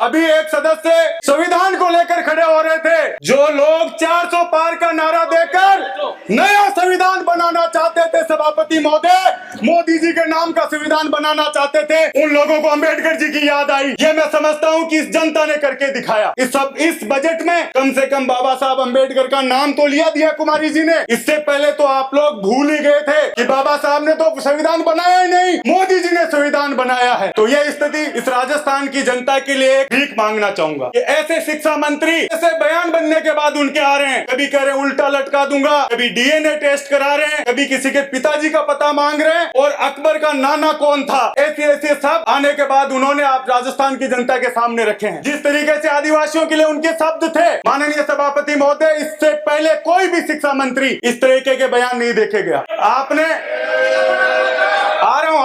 अभी एक सदस्य संविधान को लेकर खड़े हो रहे थे। जो लोग 400 पार का नारा देकर नया संविधान बनाना चाहते थे सभापति महोदय, मोदी जी के नाम का संविधान बनाना चाहते थे, उन लोगों को अंबेडकर जी की याद आई। ये मैं समझता हूँ कि इस जनता ने करके दिखाया। इस बजट में कम से कम बाबा साहब अंबेडकर का नाम तो लिया दिया कुमारी जी ने। इससे पहले तो आप लोग भूल ही गए थे कि बाबा साहब ने तो संविधान बनाया ही नहीं, मोदी जी ने संविधान बनाया है। तो यह स्थिति इस राजस्थान की जनता के लिए भीख मांगना चाहूंगा कि ऐसे शिक्षा मंत्री ऐसे बयान बनने के बाद उनके आ रहे हैं, कभी कह रहे हैं उल्टा लटका दूंगा, कभी डीएनए टेस्ट करा रहे हैं, कभी किसी के पिताजी का पता मांग रहे हैं और अकबर का नाना कौन था, ऐसे सब आने के बाद उन्होंने आप राजस्थान की जनता के सामने रखे हैं। जिस तरीके से आदिवासियों के लिए उनके शब्द थे माननीय सभापति महोदय, इससे पहले कोई भी शिक्षा मंत्री इस तरीके के बयान नहीं देखे गया। आपने आ रहा हूं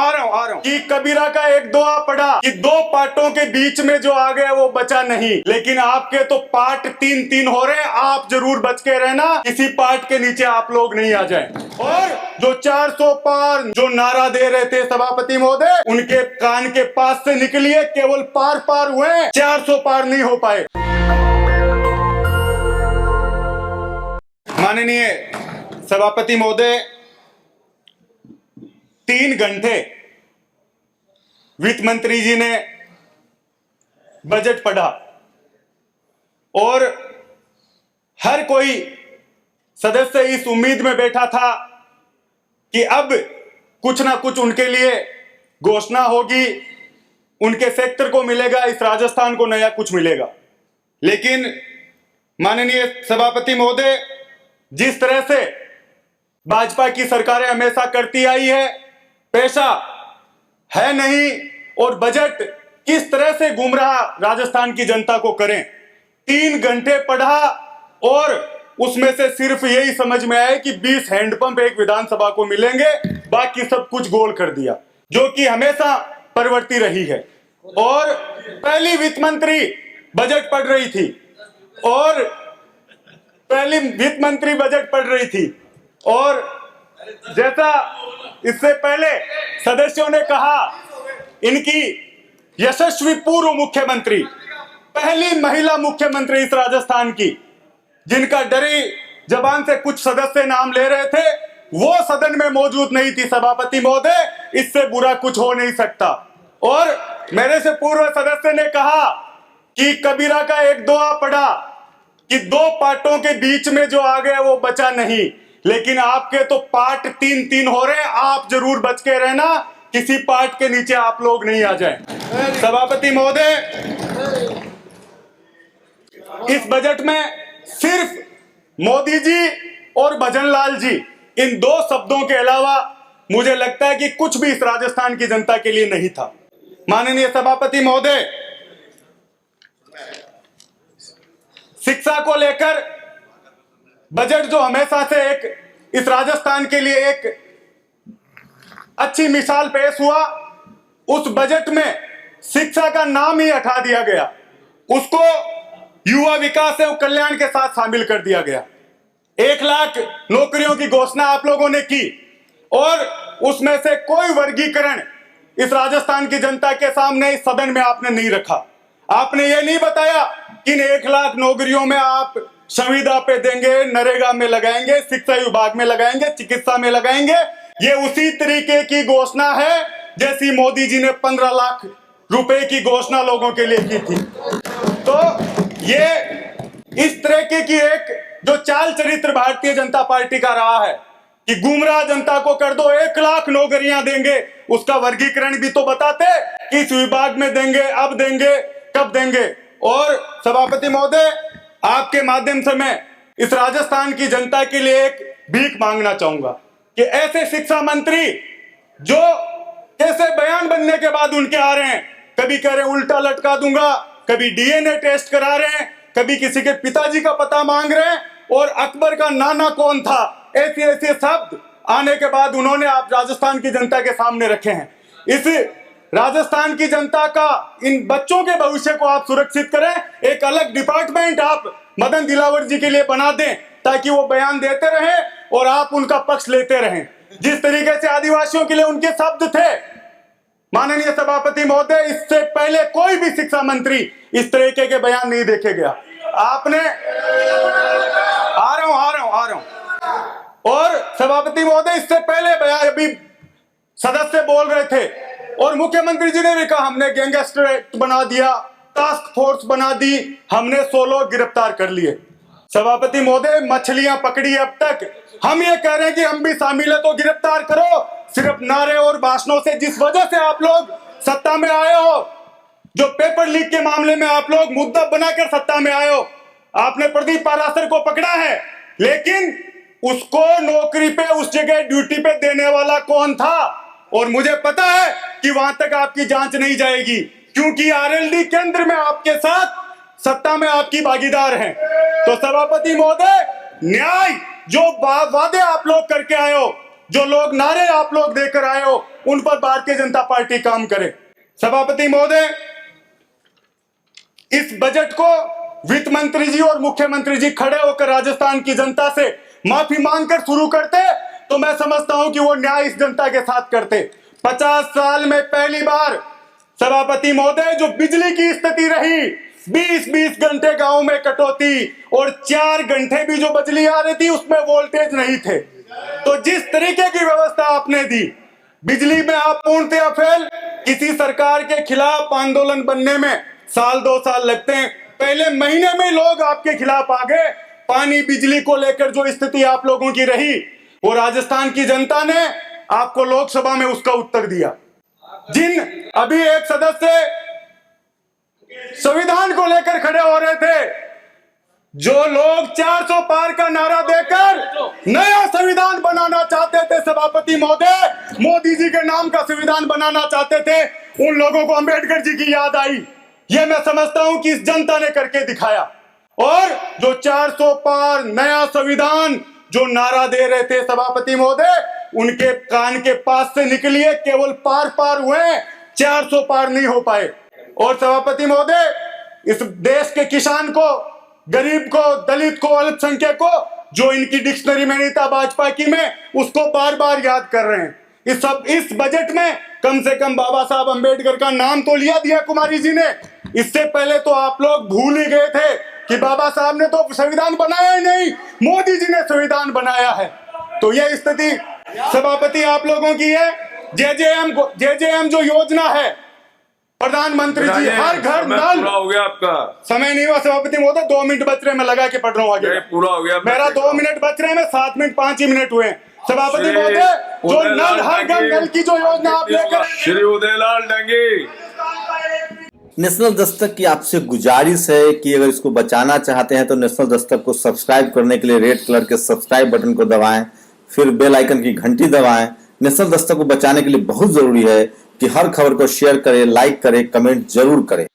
कि कबीरा का एक दुआ पढ़ा कि दो पार्टों के बीच में जो आ गया वो बचा नहीं, लेकिन आपके तो पार्ट 3-3 हो रहे हैं। आप जरूर बच के रहना, किसी पार्ट के नीचे आप लोग नहीं आ जाएं। और जो 400 पार जो नारा दे रहे थे सभापति महोदय, उनके कान के पास से निकलिए, केवल पार हुए, 400 पार नहीं हो पाए। माननीय सभापति महोदय, 3 घंटे वित्त मंत्री जी ने बजट पढ़ा और हर कोई सदस्य इस उम्मीद में बैठा था कि अब कुछ ना कुछ उनके लिए घोषणा होगी, उनके सेक्टर को मिलेगा, इस राजस्थान को नया कुछ मिलेगा। लेकिन माननीय सभापति महोदय, जिस तरह से भाजपा की सरकारें हमेशा करती आई है, पैसा है नहीं और बजट किस तरह से गुमराह राजस्थान की जनता को करें। 3 घंटे पढ़ा और उसमें से सिर्फ यही समझ में आया कि 20 हैंडपंप एक विधानसभा को मिलेंगे, बाकी सब कुछ गोल कर दिया, जो कि हमेशा प्रवृत्ति रही है। और पहली वित्त मंत्री बजट पढ़ रही थी और जैसा इससे पहले सदस्यों ने कहा, इनकी यशस्वी पूर्व मुख्यमंत्री, पहली महिला मुख्यमंत्री इस राजस्थान की, जिनका डरी जबान से कुछ सदस्य नाम ले रहे थे, वो सदन में मौजूद नहीं थी सभापति महोदय। इससे बुरा कुछ हो नहीं सकता। और मेरे से पूर्व सदस्य ने कहा कि कबीरा का एक दुआ पढ़ा कि 2 पार्टों के बीच में जो आ गया वो बचा नहीं, लेकिन आपके तो पार्ट 3-3 हो रहे हैं। आप जरूर बच के रहना, किसी पार्ट के नीचे आप लोग नहीं आ जाएं। सभापति महोदय, इस बजट में सिर्फ मोदी जी और भजनलाल जी, इन 2 शब्दों के अलावा मुझे लगता है कि कुछ भी इस राजस्थान की जनता के लिए नहीं था। माननीय सभापति महोदय, शिक्षा को लेकर बजट जो हमेशा से इस राजस्थान के लिए एक अच्छी मिसाल पेश हुआ, उस बजट में शिक्षा का नाम ही हटा दिया गया, उसको युवा विकास एवं कल्याण के साथ शामिल कर दिया गया। 1 लाख नौकरियों की घोषणा आप लोगों ने की और उसमें से कोई वर्गीकरण इस राजस्थान की जनता के सामने इस सदन में आपने नहीं रखा। आपने ये नहीं बताया कि इन 1 लाख नौकरियों में आप संविदा पे देंगे, नरेगा में लगाएंगे, शिक्षा विभाग में लगाएंगे, चिकित्सा में लगाएंगे। ये उसी तरीके की घोषणा है जैसी मोदी जी ने 15 लाख रुपए की घोषणा लोगों के लिए की थी। तो ये इस तरीके की एक जो चाल चरित्र भारतीय जनता पार्टी का रहा है कि गुमराह जनता को कर दो, 1 लाख नौकरियां देंगे, उसका वर्गीकरण भी तो बताते, किस विभाग में देंगे, अब देंगे, कब देंगे। और सभापति महोदय, आपके माध्यम से मैं इस राजस्थान की जनता के लिए एक भीख मांगना चाहूंगा कि ऐसे शिक्षा मंत्री जो कैसे बयान बनने के बाद उनके आ रहे हैं, कभी कह रहे हैं उल्टा लटका दूंगा, कभी डीएनए टेस्ट करा रहे हैं, कभी किसी के पिताजी का पता मांग रहे हैं और अकबर का नाना कौन था, ऐसे शब्द आने के बाद उन्होंने आप राजस्थान की जनता के सामने रखे हैं। इस राजस्थान की जनता का, इन बच्चों के भविष्य को आप सुरक्षित करें। एक अलग डिपार्टमेंट आप मदन दिलावर जी के लिए बना दें ताकि वो बयान देते रहें और आप उनका पक्ष लेते रहें। जिस तरीके से आदिवासियों के लिए उनके शब्द थे, माननीय सभापति महोदय, इससे पहले कोई भी शिक्षा मंत्री इस तरीके के बयान नहीं देखे गया। आपने आ रहा हूं। और सभापति महोदय, इससे पहले बयान अभी सदस्य बोल रहे थे और मुख्यमंत्री जी ने भी कहा हमने गैंगस्टर एक्ट बना दिया, टास्क फोर्स बना दी, हमने 100 लोग गिरफ्तार कर लिए। सभापति महोदय, मछलियां पकड़ी अब तक, हम ये कह रहे हैं कि हम भी शामिल है तो गिरफ्तार करो। सिर्फ नारे और भाषणों से जिस वजह से आप लोग सत्ता में आए हो, जो पेपर लीक के मामले में आप लोग मुद्दा बनाकर सत्ता में आए हो, आपने प्रदीप पाराशर को पकड़ा है, लेकिन उसको नौकरी पे उस जगह ड्यूटी पे देने वाला कौन था? और मुझे पता है कि वहां तक आपकी जांच नहीं जाएगी, क्योंकि आरएलडी केंद्र में आपके साथ सत्ता में आपकी भागीदार हैं। तो सभापति महोदय, न्याय जो वादे आप लोग करके आए हो, जो लोग नारे आप लोग देकर आए हो, उन पर भारतीय जनता पार्टी काम करे। सभापति महोदय, इस बजट को वित्त मंत्री जी और मुख्यमंत्री जी खड़े होकर राजस्थान की जनता से माफी मांगकर शुरू करते तो मैं समझता हूं कि वो न्याय इस जनता के साथ करते। 50 साल में पहली बार सभापति महोदय, जो बिजली की स्थिति रही, 20-20 घंटे गांव में कटौती और 4 घंटे भी जो बिजली आ रही थी उसमें वोल्टेज नहीं थे। तो जिस तरीके की व्यवस्था आपने दी, बिजली में आप पूर्णतः फेल। किसी सरकार के खिलाफ आंदोलन बनने में 1-2 साल लगते हैं, पहले महीने में लोग आपके खिलाफ आ गए। पानी बिजली को लेकर जो स्थिति आप लोगों की रही, वो राजस्थान की जनता ने आपको लोकसभा में उसका उत्तर दिया। जिन अभी एक सदस्य संविधान को लेकर खड़े हो रहे थे, जो लोग 400 पार का नारा देकर नया संविधान बनाना चाहते थे, सभापति महोदय, मोदी जी के नाम का संविधान बनाना चाहते थे, उन लोगों को अंबेडकर जी की याद आई। ये मैं समझता हूं कि इस जनता ने करके दिखाया। और जो 400 पार नया संविधान जो नारा दे रहे थे सभापति महोदय, उनके कान के पास से निकलिए, केवल पार हुए, 400 पार नहीं हो पाए। और सभापति महोदय, इस देश के किसान को, गरीब को, दलित को, अल्पसंख्यक को, जो इनकी डिक्शनरी में नहीं था भाजपा की में, उसको बार बार याद कर रहे हैं। इस बजट में कम से कम बाबा साहब अंबेडकर का नाम तो लिया दिया कुमारी जी ने। इससे पहले तो आप लोग भूल ही गए थे कि बाबा साहब ने तो संविधान बनाया ही नहीं, मोदी जी ने संविधान बनाया है। तो यह स्थिति सभापति आप लोगों की है। जेजेएम जो योजना है, प्रधानमंत्री जी हर घर नल। पूरा हो गया आपका समय नहीं हुआ सभापति महोदय, 2 मिनट बच रहे, मैं लगा के पढ़ रहा हूँ आगे। पूरा हो गया मेरा 2 मिनट बच रहे हैं, 7 मिनट 5 ही मिनट हुए। सभापति महोदय, जो नल हर घर नल की जो योजना आप लेकर, श्री उदयलाल डांगी। नेशनल दस्तक की आपसे गुजारिश है कि अगर इसको बचाना चाहते हैं तो नेशनल दस्तक को सब्सक्राइब करने के लिए रेड कलर के सब्सक्राइब बटन को दबाएं, फिर बेल आइकन की घंटी दबाएं। नेशनल दस्तक को बचाने के लिए बहुत जरूरी है कि हर खबर को शेयर करें, लाइक करें, कमेंट जरूर करें।